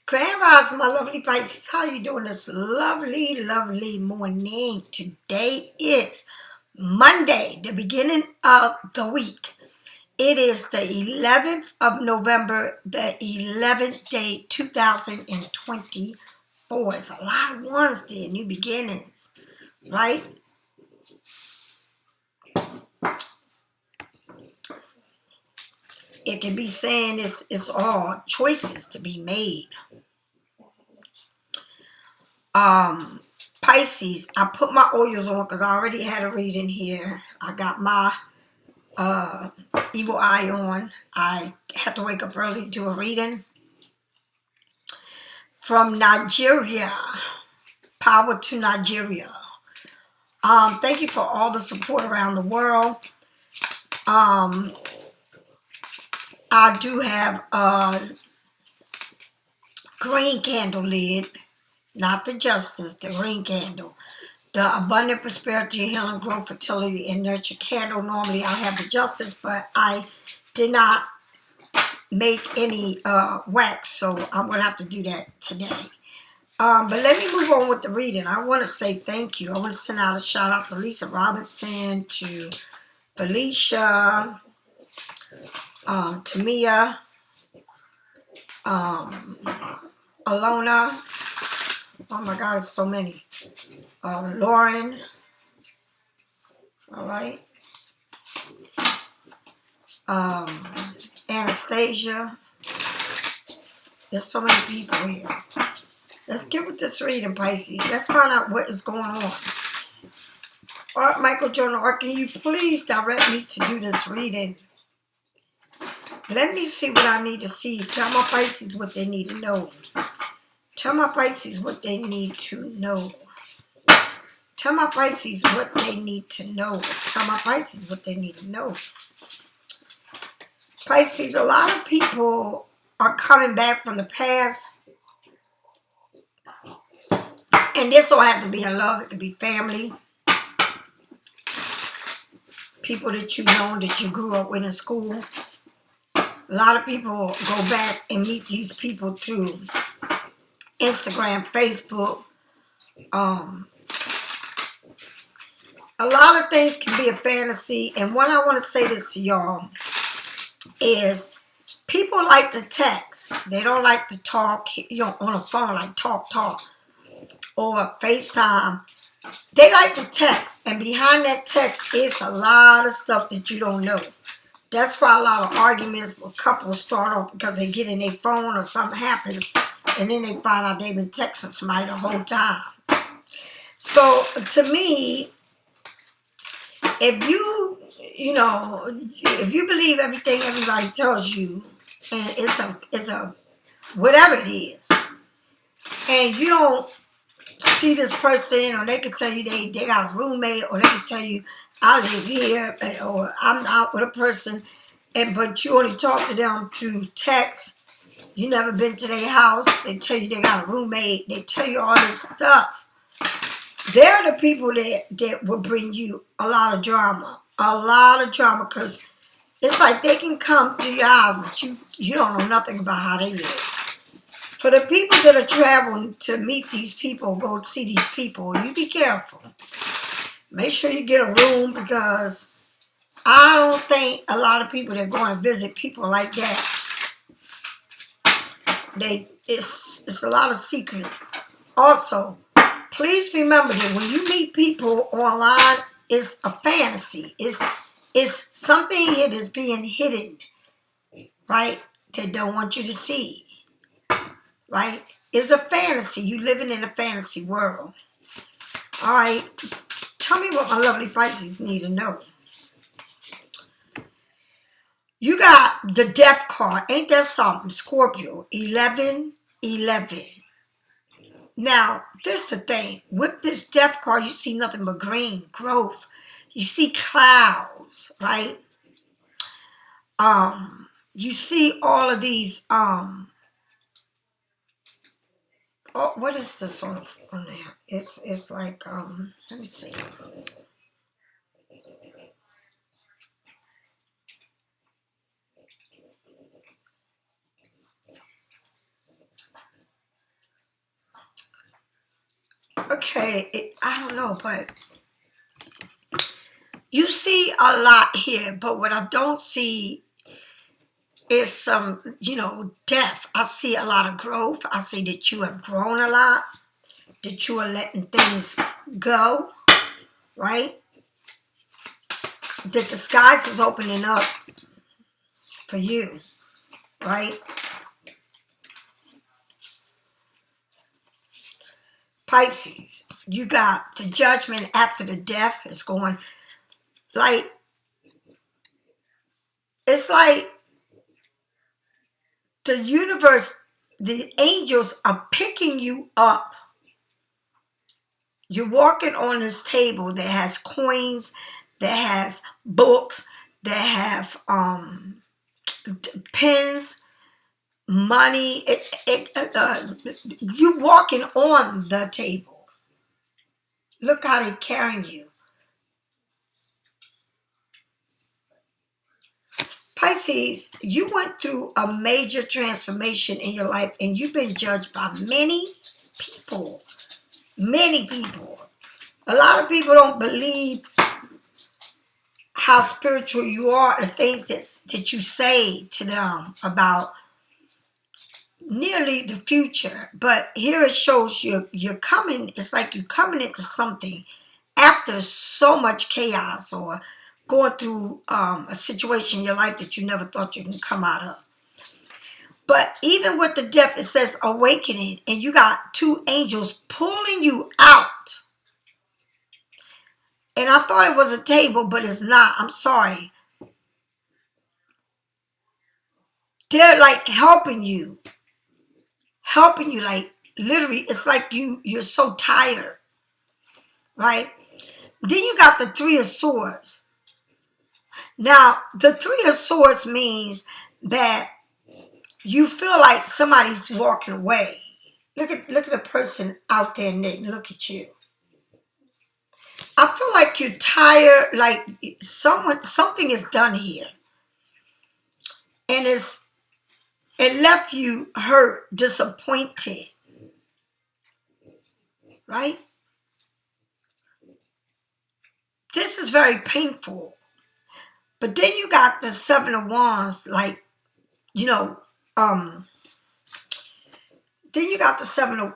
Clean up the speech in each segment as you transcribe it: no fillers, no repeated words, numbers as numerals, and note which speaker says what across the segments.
Speaker 1: Grand Rise, my lovely Pisces. How you doing this lovely, lovely morning? Today is Monday, the beginning of the week. It is the 11th of November, the 11th day, 2024. It's a lot of ones there, new beginnings, right? It can be saying it's all choices to be made. Pisces, I put my oils on because I already had a reading here. I got my evil eye on. I had to wake up early to do a reading. From Nigeria. Power to Nigeria. Thank you for all the support around the world. I do have a green candle lid. Not the justice, the green candle. The abundant prosperity, healing, growth, fertility, and nurture candle. Normally I have the justice, but I did not make any wax, so I'm going to have to do that today. But let me move on with the reading. I want to say thank you. I want to send out a shout out to Lisa Robinson, to Felicia, to Mia, Alona. Oh my God, it's so many. Lauren. All right. Anastasia. There's so many people here. Let's get with this reading, Pisces. Let's find out what is going on. Art Michael Jordan, or can you please direct me to do this reading? Let me see what I need to see. Tell my Pisces what they need to know. Tell my Pisces what they need to know. Tell my Pisces what they need to know. Tell my Pisces what they need to know. Pisces, a lot of people are coming back from the past. And this don't have to be in love. It could be family. People that you've known, that you grew up with in school. A lot of people go back and meet these people through Instagram, Facebook. A lot of things can be a fantasy. And what I want to say this to y'all is people like to text. They don't like to talk, on the phone, like talk. Or FaceTime. They like to text. And behind that text is a lot of stuff that you don't know. That's why a lot of arguments with couples start off because they get in their phone or something happens. And then they find out they've been texting somebody the whole time. So, to me, if you believe everything everybody tells you, and it's a whatever it is, and you don't see this person, or they can tell you they got a roommate, or they can tell you I live here, or I'm out with a person, but you only talk to them through text. You never been to their house. They tell you they got a roommate. They tell you all this stuff. They're the people that will bring you a lot of drama. A lot of drama, because it's like they can come to your house, but you don't know nothing about how they live. For the people that are traveling to meet these people, go see these people, you be careful. Make sure you get a room, because I don't think a lot of people that go and visit people like that, it's a lot of secrets. Also, please remember that when you meet people online, it's a fantasy. It's something here that's being hidden, right? They don't want you to see, right? It's a fantasy. You living in a fantasy world. All right. Tell me what my lovely Pisces need to know. You got the death card. Ain't that something? Scorpio, 1111. Now, this is the thing. With this death card, you see nothing but green, growth. You see clouds, right? You see all of these, what is this on there? It's like, let me see. Okay, I don't know, but you see a lot here, but what I don't see is some, death. I see a lot of growth. I see that you have grown a lot, that you are letting things go, right? That the skies is opening up for you, right? Pisces, you got the judgment after the death is going, like, it's like the universe, the angels are picking you up. You're walking on this table that has coins, that has books, that have pens, money. You walking on the table. Look how they're carrying you. Pisces, you went through a major transformation in your life, and you've been judged by many people. Many people. A lot of people don't believe how spiritual you are, the things that you say to them about nearly the future. But here it shows you're coming, it's like you're coming into something after so much chaos or going through a situation in your life that you never thought you can come out of. But even with the death, it says awakening, and you got two angels pulling you out. And I thought it was a table, but it's not. I'm sorry. They're like helping you, like literally. It's like you're so tired, right? Then you got the Three of Swords. Now, the Three of Swords means that you feel like somebody's walking away. Look at the person out there, Nick. Look at you. I feel like you're tired, like something is done here. And it left you hurt, disappointed. Right? This is very painful. But then you got the Seven of Wands, like, then you got the Seven of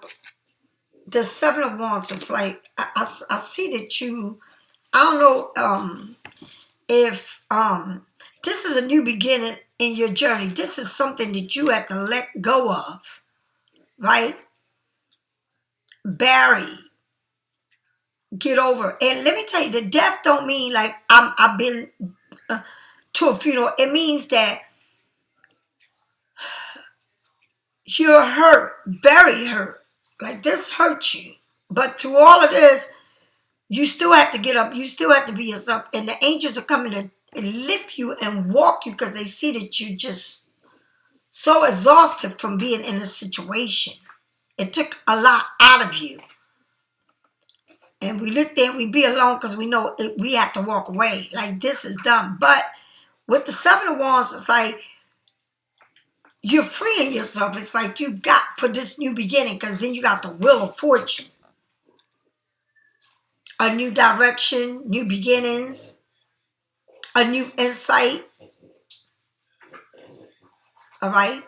Speaker 1: Wands. It's like, I see that you, I don't know if this is a new beginning in your journey. This is something that you have to let go of, right? Bury, get over. And let me tell you, the death don't mean like I've been to a funeral. It means that you're hurt, very hurt. Like this hurt you. But through all of this, you still have to get up. You still have to be yourself. And the angels are coming to lift you and walk you because they see that you're just so exhausted from being in a situation. It took a lot out of you. And we look there and we be alone because we know we have to walk away. Like this is done. But with the Seven of Wands, it's like you're freeing yourself. It's like you got for this new beginning because then you got the Wheel of Fortune. A new direction, new beginnings, a new insight. All right?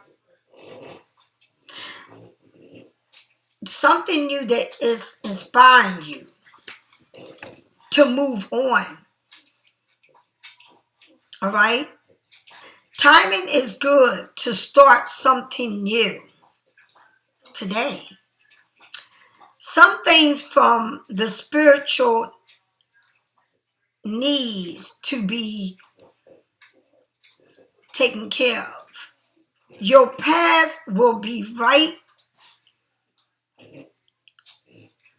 Speaker 1: Something new that is inspiring you to move on. All right? Timing is good to start something new today. Some things from the spiritual needs to be taken care of. Your past will be right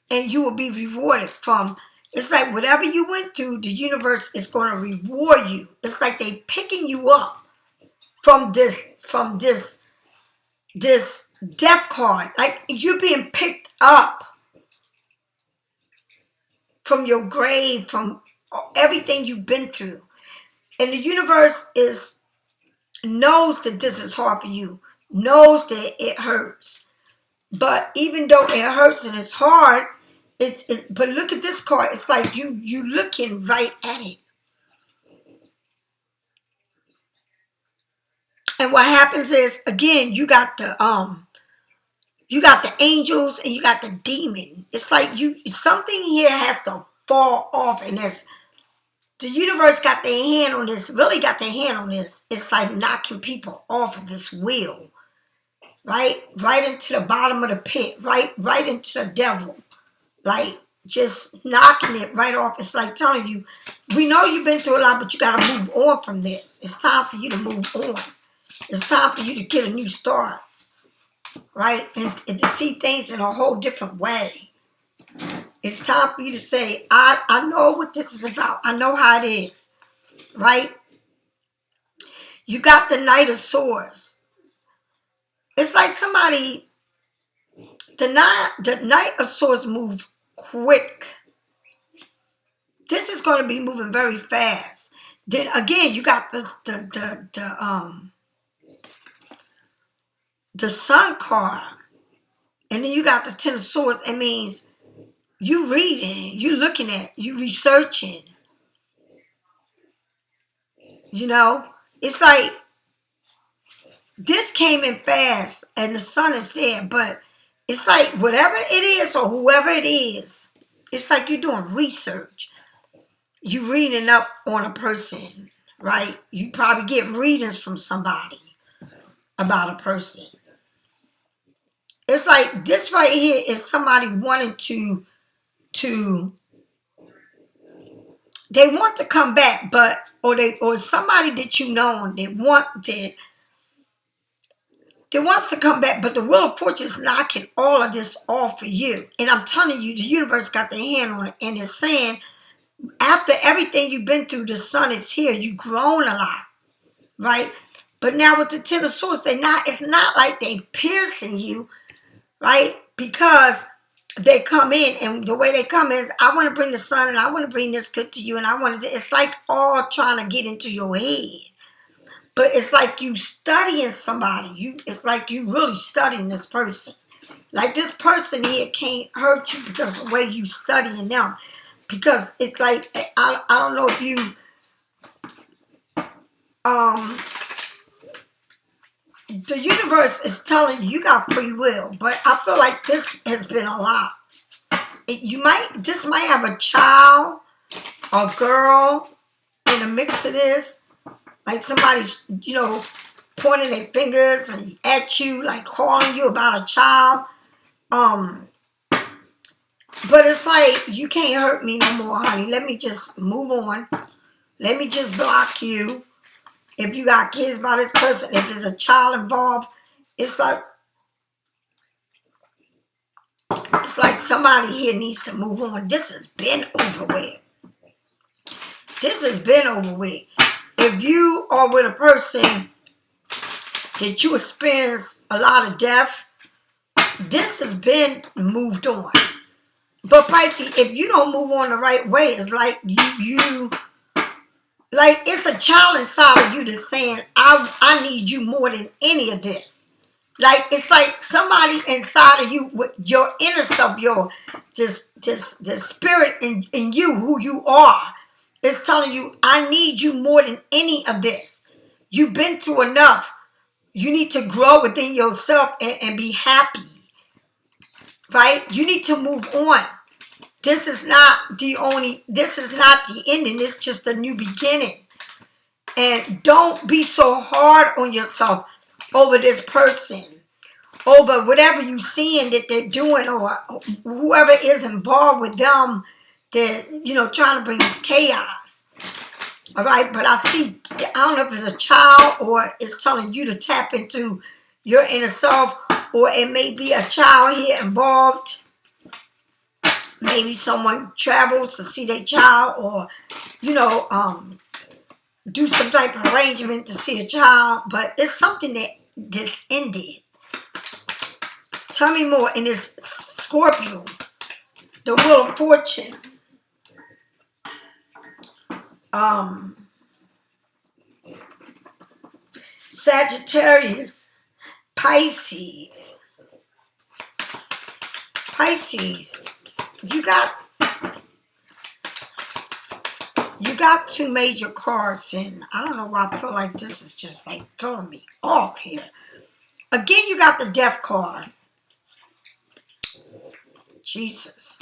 Speaker 1: and you will be rewarded from. It's like whatever you went through, the universe is going to reward you. It's like they picking you up from this death card. Like you're being picked up from your grave, from everything you've been through. And the universe knows that this is hard for you, knows that it hurts. But even though it hurts and it's hard, But look at this card. It's like you looking right at it. And what happens is, again, you got the angels and you got the demon. It's like something here has to fall off, and the universe got their hand on this, really got their hand on this. It's like knocking people off of this wheel, right? Right into the bottom of the pit, right into the devil. Like, just knocking it right off. It's like telling you, we know you've been through a lot, but you got to move on from this. It's time for you to move on. It's time for you to get a new start, right? And to see things in a whole different way. It's time for you to say, I know what this is about. I know how it is, right? You got the Knight of Swords. It's like somebody, the Knight of Swords move quick. This is going to be moving very fast. Then again, you got the Sun card, and then you got the Ten of Swords. It means you reading, you looking at, you researching. You know, it's like this came in fast, and the Sun is there, but it's like whatever it is or whoever it is, it's like you're doing research. You reading up on a person, right? You probably getting readings from somebody about a person. It's like this right here is somebody wanting to they want to come back, but or somebody that you know they wants to come back, but the Wheel of Fortune is knocking all of this off for you. And I'm telling you, the universe got their hand on it, and it's saying, after everything you've been through, the Sun is here. You've grown a lot, right? But now with the Ten of Swords, it's not like they piercing you, right? Because they come in, and the way they come is, I want to bring the Sun, and I want to bring this good to you, and it's like all trying to get into your head. But it's like you studying somebody. It's like you really studying this person. Like this person here can't hurt you because of the way you studying them. Because it's like, I don't know if you, the universe is telling you got free will, but I feel like this has been a lot. This might have a child, a girl in the mix of this. Like somebody's, pointing their fingers at you, like calling you about a child. But it's like, you can't hurt me no more, honey. Let me just move on. Let me just block you. If you got kids by this person, if there's a child involved, it's like somebody here needs to move on. This has been over with. This has been over with. If you are with a person that you experience a lot of death, this has been moved on. But Pisces, if you don't move on the right way, it's like like it's a child inside of you that's saying, I need you more than any of this. Like it's like somebody inside of you with your inner self, this spirit in you, who you are, is telling you, I need you more than any of this. You've been through enough. You need to grow within yourself and be happy. Right? You need to move on. This is not the ending. It's just a new beginning. And don't be so hard on yourself over this person, over whatever you seeing that they're doing, or whoever is involved with them that, trying to bring this chaos. All right, but I don't know if it's a child or it's telling you to tap into your inner self, or it may be a child here involved. Maybe someone travels to see their child, or, do some type of arrangement to see a child. But it's something that this ended. Tell me more. In this Scorpio, the Wheel of Fortune. Sagittarius, Pisces. you got two major cards, and I don't know why I feel like this is just like throwing me off here. Again, you got the Death card. Jesus.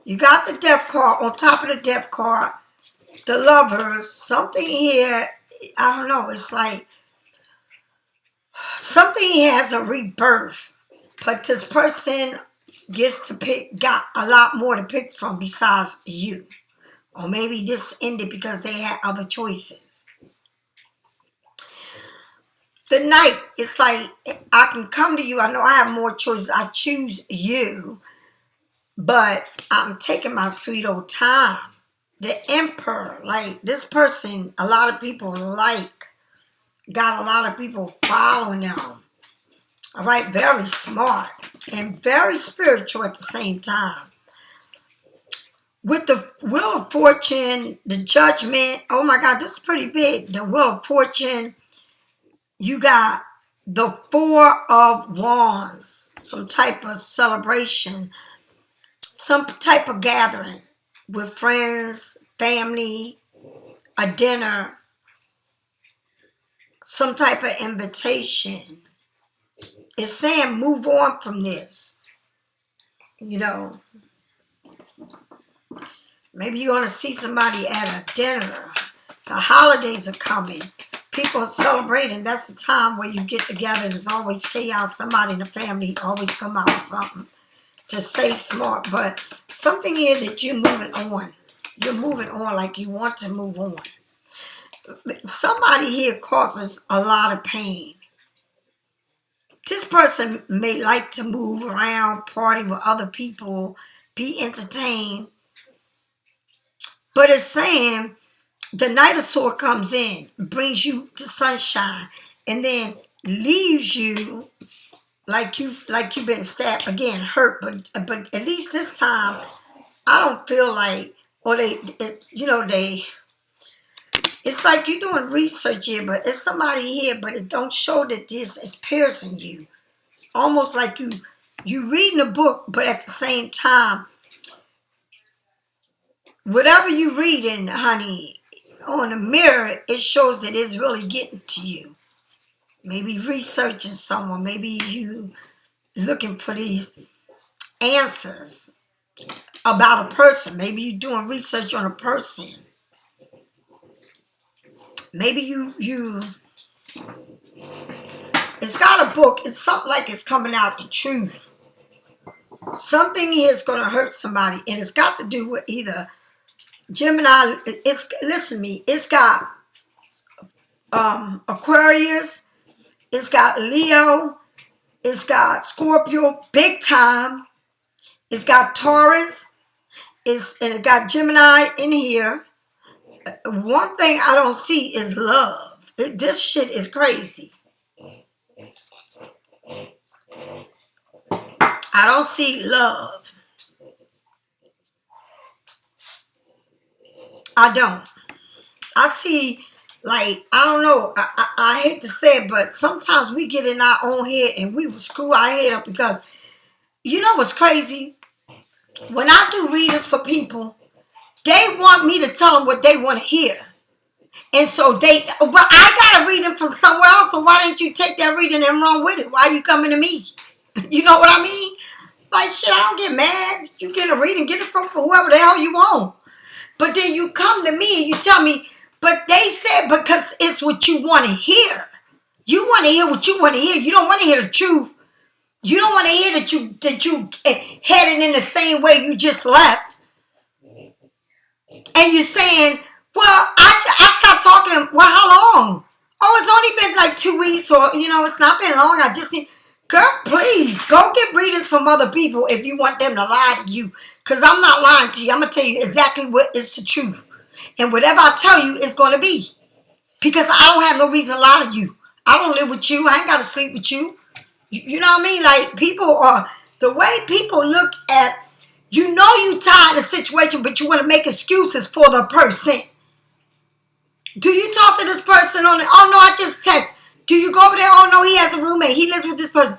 Speaker 1: You got the Death card. On top of the Death card, the Lovers. Something here, I don't know, it's like something here has a rebirth. But this person got a lot more to pick from besides you. Or maybe this ended because they had other choices. The Knight, it's like, I can come to you. I know I have more choices. I choose you. But I'm taking my sweet old time. The Emperor, like this person, a lot of people got a lot of people following them. All right, very smart and very spiritual at the same time. With the Wheel of Fortune, the Judgment, oh my God, this is pretty big. The Wheel of Fortune, you got the Four of Wands, some type of celebration, some type of gathering with friends, family, a dinner, some type of invitation. It's saying move on from this. You know, maybe you're going to see somebody at a dinner. The holidays are coming. People are celebrating. That's the time where you get together. There's always chaos. Somebody in the family always come out with something to say smart. But something here that you're moving on. You're moving on like you want to move on. Somebody here causes a lot of pain. This person may like to move around, party with other people, be entertained. But it's saying the Knight of Swords comes in, brings you to sunshine, and then leaves you like you've been stabbed again, hurt. But at least this time, I don't feel like, or it's like you're doing research here, but it's somebody here, but it don't show that this is piercing you. It's almost like you reading a book, but at the same time, whatever you reading, honey, on the mirror, it shows that it's really getting to you. Maybe researching someone, maybe you looking for these answers about a person. Maybe you're doing research on a person. Maybe it's got a book. It's something like it's coming out, the truth. Something here is going to hurt somebody. And it's got to do with either Gemini. Listen to me. It's got Aquarius. It's got Leo. It's got Scorpio, big time. It's got Taurus. And it got Gemini in here. One thing I don't see is love. This shit is crazy. I don't see love. I don't. I see, like, I don't know. I hate to say it, but sometimes we get in our own head and we will screw our head up because, you know what's crazy? When I do readings for people, they want me to tell them what they want to hear. And so I got a reading from somewhere else, so why didn't you take that reading and run with it? Why are you coming to me? You know what I mean? Like, shit, I don't get mad. You get a reading, get it from whoever the hell you want. But then you come to me and you tell me, but they said because it's what you want to hear. You want to hear what you want to hear. You don't want to hear the truth. You don't want to hear that you headed in the same way you just left. And you're saying, well, I stopped talking. Well, how long? Oh, it's only been like 2 weeks, or, it's not been long. I just need, girl, please, go get readings from other people if you want them to lie to you. Because I'm not lying to you. I'm going to tell you exactly what is the truth. And whatever I tell you is going to be. Because I don't have no reason to lie to you. I don't live with you. I ain't got to sleep with you. You know what I mean? Like, the way people look at, you tired of the situation, but you want to make excuses for the person. Do you talk to this person on it? Oh, no, I just text. Do you go over there? Oh, no, he has a roommate. He lives with this person.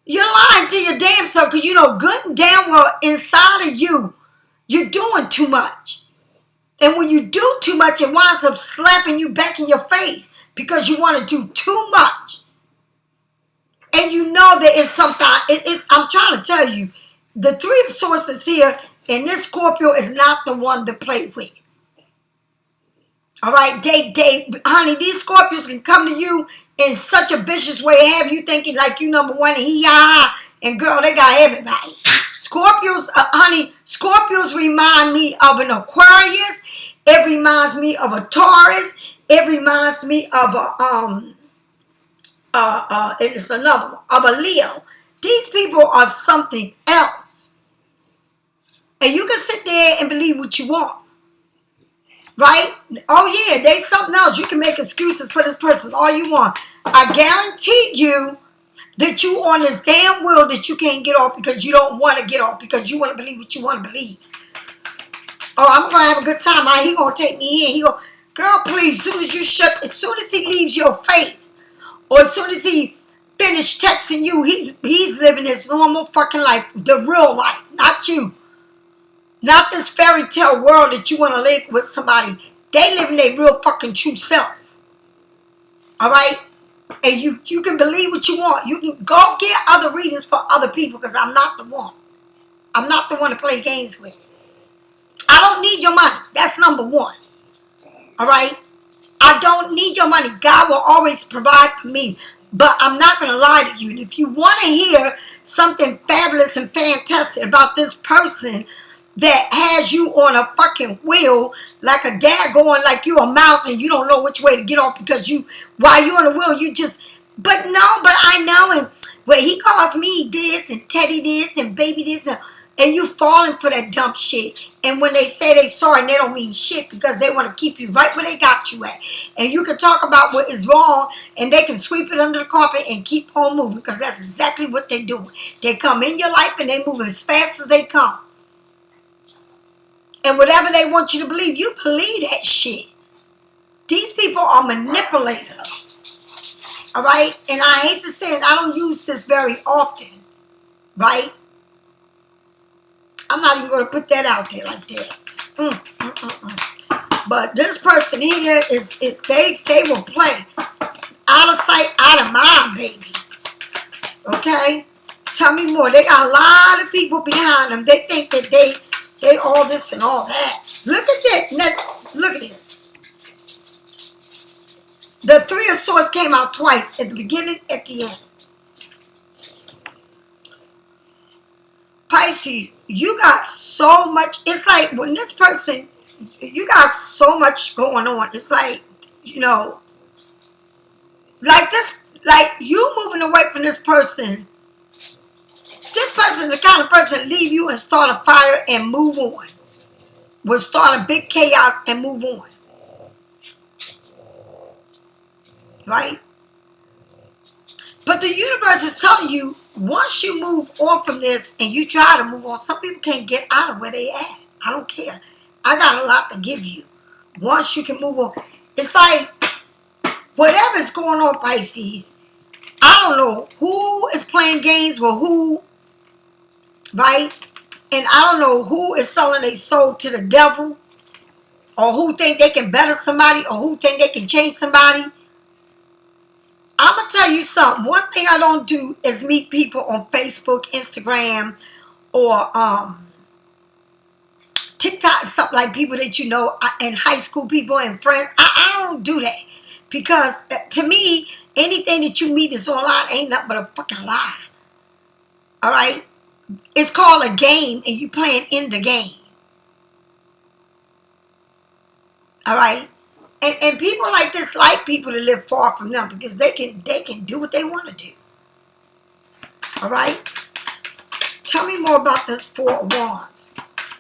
Speaker 1: You're lying lying to your damn self because you know good and damn well inside of you, you're doing too much. And when you do too much, it winds up slapping you back in your face because you want to do too much. And you know that it's something, I'm trying to tell you, the Three of Swords is here, and this Scorpio is not the one to play with. All right, honey, these Scorpios can come to you in such a vicious way, have you thinking like you number one, and and girl, they got everybody. Scorpios, honey, Scorpios remind me of an Aquarius. It reminds me of a Taurus. It reminds me of it's another one, of a Leo. These people are something else. And you can sit there and believe what you want. Right? Oh yeah, they something else. You can make excuses for this person all you want. I guarantee you that you on this damn wheel that you can't get off because you don't want to get off because you want to believe what you want to believe. Oh, I'm going to have a good time. He going to take me in. He go, girl, please, as soon as he leaves your face, or as soon as he finished texting you, he's living his normal fucking life, the real life, not you. Not this fairy tale world that you want to live with somebody. They live in their real fucking true self. All right? And you can believe what you want. You can go get other readings for other people because I'm not the one. I'm not the one to play games with. I don't need your money. That's number one. All right? I don't need your money. God will always provide for me. But I'm not going to lie to you. And if you want to hear something fabulous and fantastic about this person that has you on a fucking wheel like a dad going like you a mouse and you don't know which way to get off because while you're on the wheel, but I know, and well, he calls me this and Teddy this and baby this and you falling for that dumb shit. And when they say they sorry, they don't mean shit because they want to keep you right where they got you at. And you can talk about what is wrong and they can sweep it under the carpet and keep on moving because that's exactly what they're doing. They come in your life and they move as fast as they come. And whatever they want you to believe, you believe that shit. These people are manipulators. All right? And I hate to say it, I don't use this very often. Right? I'm not even going to put that out there like that. But this person here they will play. Out of sight, out of mind, baby. Okay? Tell me more. They got a lot of people behind them. They think that they all this and all that. Look at that. Look at this. The Three of Swords came out twice. At the beginning, at the end. Pisces, you got so much. It's like when this person, you got so much going on. It's like, like this, like you moving away from this person. This person is the kind of person that leave you and start a fire and move on. Will start a big chaos and move on. Right? But the universe is telling you, once you move on from this and you try to move on, some people can't get out of where they at. I don't care. I got a lot to give you. Once you can move on. It's like, whatever's going on, Pisces, I don't know who is playing games with who, right? And I don't know who is selling their soul to the devil, or who think they can better somebody, or who think they can change somebody. I'm going to tell you something. One thing I don't do is meet people on Facebook, Instagram, or TikTok, something like people that you know, and high school people and friends. I don't do that. Because to me, anything that you meet is online ain't nothing but a fucking lie. All right? It's called a game, and you playing in the game. All right? And people like this like people to live far from them because they can do what they want to do. All right? Tell me more about this Four of Wands.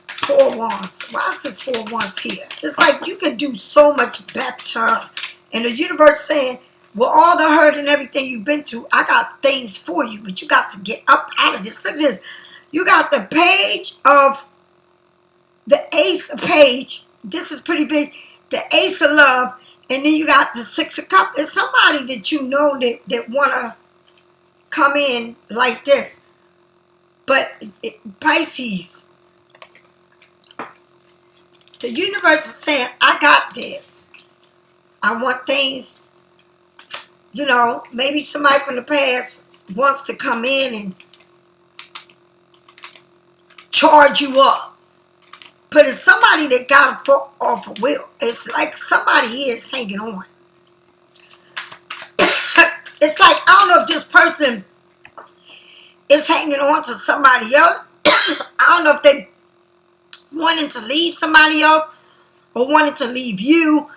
Speaker 1: Four of Wands. Why is this Four of Wands here? It's like you can do so much better. And the universe saying, with all the hurt and everything you've been through, I got things for you, but you got to get up out of this. Look at this. You got the page of the Ace of Page. This is pretty big. The Ace of Love. And then you got the Six of Cups. It's somebody that you know that want to come in like this. But Pisces, the universe is saying, I got this. I want things, you know, maybe somebody from the past wants to come in and charge you up. But it's somebody that got a off a will. It's like somebody here is hanging on. It's like, I don't know if this person is hanging on to somebody else. I don't know if they wanted to leave somebody else, or wanted to leave you,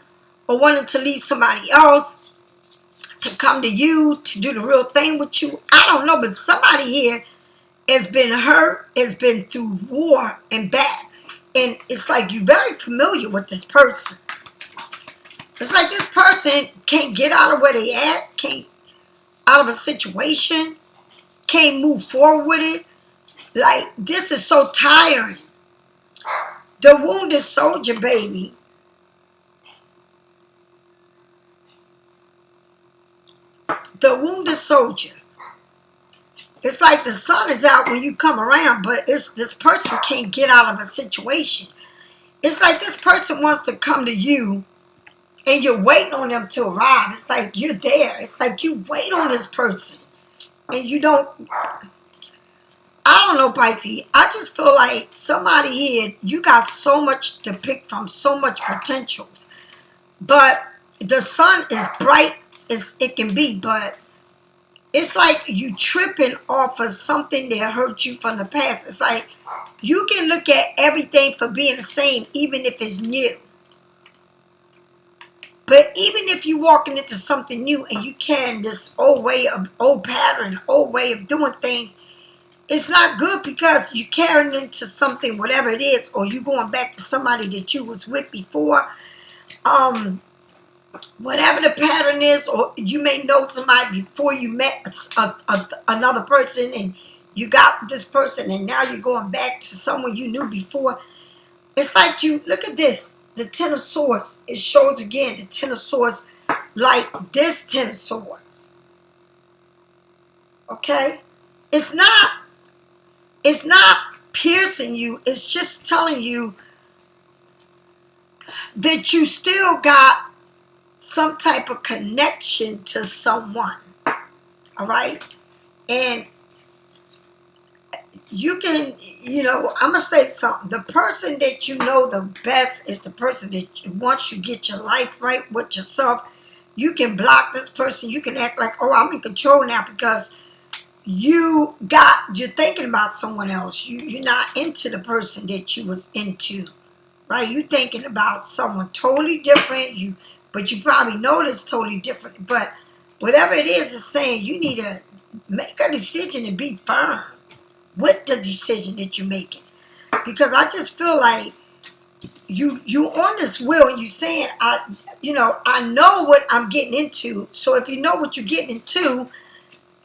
Speaker 1: or wanted to leave somebody else to come to you to do the real thing with you. I don't know, but somebody here has been hurt, has been through war and back. And it's like you're very familiar with this person. It's like this person can't get out of where they at, can't out of a situation, can't move forward with it. Like, this is so tiring. The wounded soldier, baby. The wounded soldier. It's like the sun is out when you come around, but it's this person can't get out of a situation. It's like this person wants to come to you, and you're waiting on them to arrive. It's like you're there. It's like you wait on this person, and you don't. I don't know, Pisces. I just feel like somebody here, you got so much to pick from, so much potential. But the sun is bright as it can be, but it's like you tripping off of something that hurt you from the past. It's like you can look at everything for being the same, even if it's new. But even if you're walking into something new and you carrying this old pattern, old way of doing things, it's not good, because you're carrying into something, whatever it is, or you going back to somebody that you was with before. Whatever the pattern is, or you may know somebody before you met another person, and you got this person, and now you're going back to someone you knew before. It's like you, look at this, the Ten of Swords. It shows again, the Ten of Swords, like this Ten of Swords. Okay? It's not piercing you. It's just telling you that you still got some type of connection to someone. All right? And you can, you know, I'm going to say something. The person that you know the best is the person that once you get your life right with yourself, you can block this person. You can act like, oh, I'm in control now, because you're thinking about someone else. You're not into the person that you was into, right? You're thinking about someone totally different. But you probably know it's totally different. But whatever it is, it's saying you need to make a decision and be firm with the decision that you're making. Because I just feel like you on this wheel, and you saying, I know what I'm getting into. So if you know what you're getting into,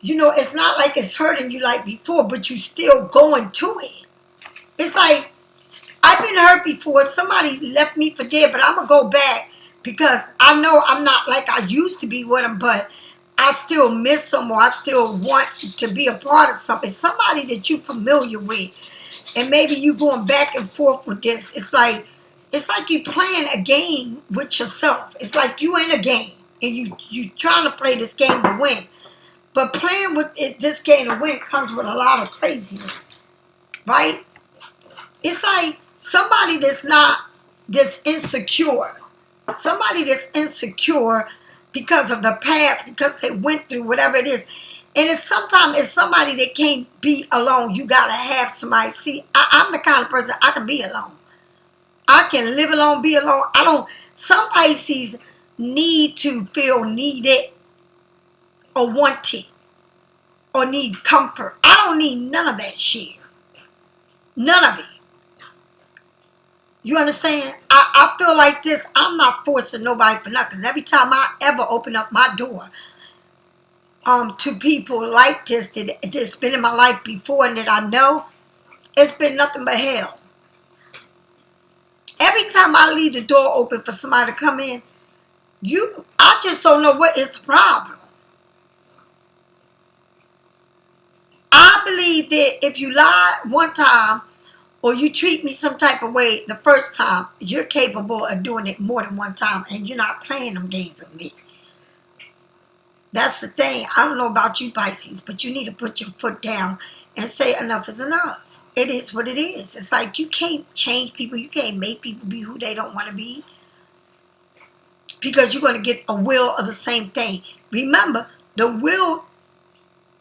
Speaker 1: you know, it's not like it's hurting you like before, but you still going to it. It's like, I've been hurt before. Somebody left me for dead, but I'm going to go back, because I know I'm not like I used to be with them, but I still miss them, or I still want to be a part of something. Somebody that you're familiar with, and maybe you going back and forth with this. It's like you playing a game with yourself. It's like you in a game, and you trying to play this game to win. But playing with this game to win comes with a lot of craziness, right? It's like somebody that's insecure. Somebody that's insecure because of the past, because they went through whatever it is. And sometimes it's somebody that can't be alone. You got to have somebody. See, I'm the kind of person, I can be alone. I can live alone, be alone. Some Pisces need to feel needed or wanted or need comfort. I don't need none of that shit. None of it. You understand? I feel like this. I'm not forcing nobody for nothing. Because every time I ever open up my door to people like this that's been in my life before and that I know, it's been nothing but hell. Every time I leave the door open for somebody to come in, I just don't know what is the problem. I believe that if you lie one time or you treat me some type of way the first time, you're capable of doing it more than one time, and you're not playing them games with me. That's the thing. I don't know about you, Pisces, but you need to put your foot down and say enough is enough. It is what it is. It's like you can't change people. You can't make people be who they don't want to be, because you're going to get a will of the same thing. Remember, the will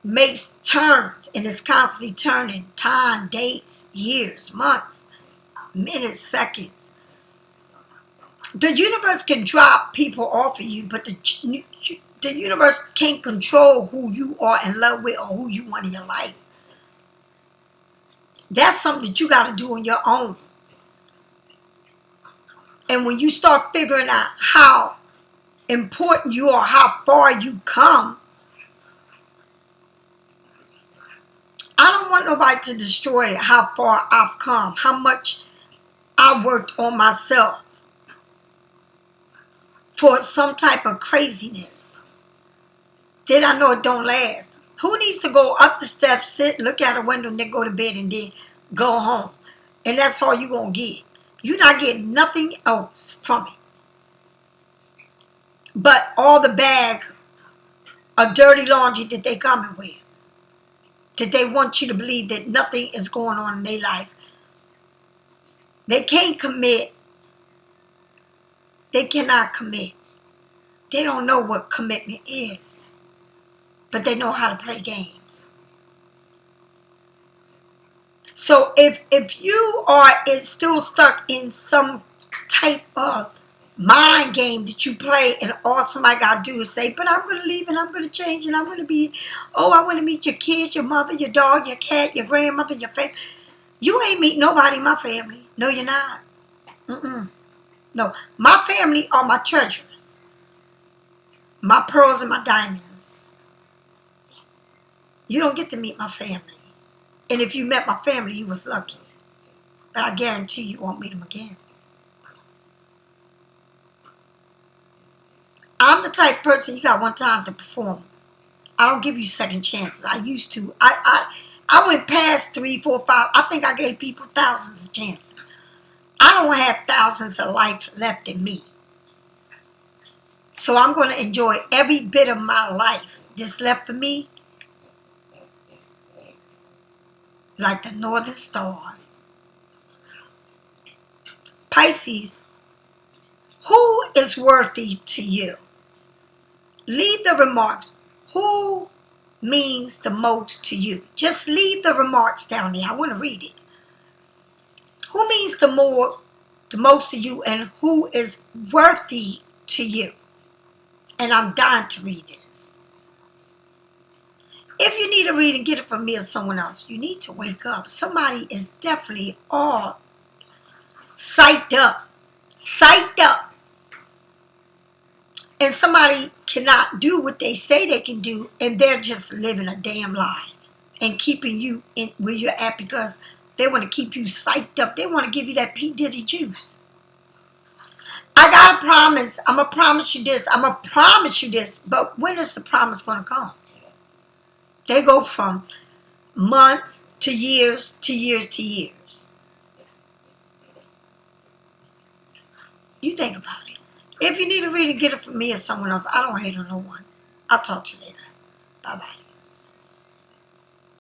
Speaker 1: makes turns, and it's constantly turning. Time, dates, years, months, minutes, seconds. The universe can drop people off of you, but the universe can't control who you are in love with or who you want in your life. That's something that you got to do on your own. And when you start figuring out how important you are, how far you come, I don't want nobody to destroy how far I've come, how much I worked on myself for some type of craziness. Then I know it don't last. Who needs to go up the steps, sit, look out a window, and then go to bed and then go home? And that's all you're going to get. You're not getting nothing else from it but all the bag of dirty laundry that they coming with. That they want you to believe that nothing is going on in their life. They can't commit. They cannot commit. They don't know what commitment is. But they know how to play games. So if you are still stuck in some type of mind game that you play, and all somebody got to do is say, but I'm going to leave and I'm going to change and I'm going to be, oh, I want to meet your kids, your mother, your dog, your cat, your grandmother, your family. You ain't meet nobody in my family. No, you're not. No, my family are my treasures. My pearls and my diamonds. You don't get to meet my family. And if you met my family, you was lucky. But I guarantee you won't meet them again. I'm the type of person you got one time to perform. I don't give you second chances. I used to. I went past 3, 4, 5. I think I gave people thousands of chances. I don't have thousands of life left in me. So I'm going to enjoy every bit of my life that's left for me like the northern star. Pisces, who is worthy to you? Leave the remarks. Who means the most to you? Just leave the remarks down there. I want to read it. Who means the most to you, and who is worthy to you? And I'm dying to read this. If you need a reading, get it from me or someone else. You need to wake up. Somebody is definitely all psyched up. Psyched up. And somebody cannot do what they say they can do, and they're just living a damn lie and keeping you in where you're at because they want to keep you psyched up. They want to give you that P. Diddy juice. I got to promise. I'm going to promise you this. I'm going to promise you this. But when is the promise going to come? They go from months to years to years to years. You think about it. If you need a reading, get it from me or someone else. I don't hate on no one. I'll talk to you later. Bye-bye.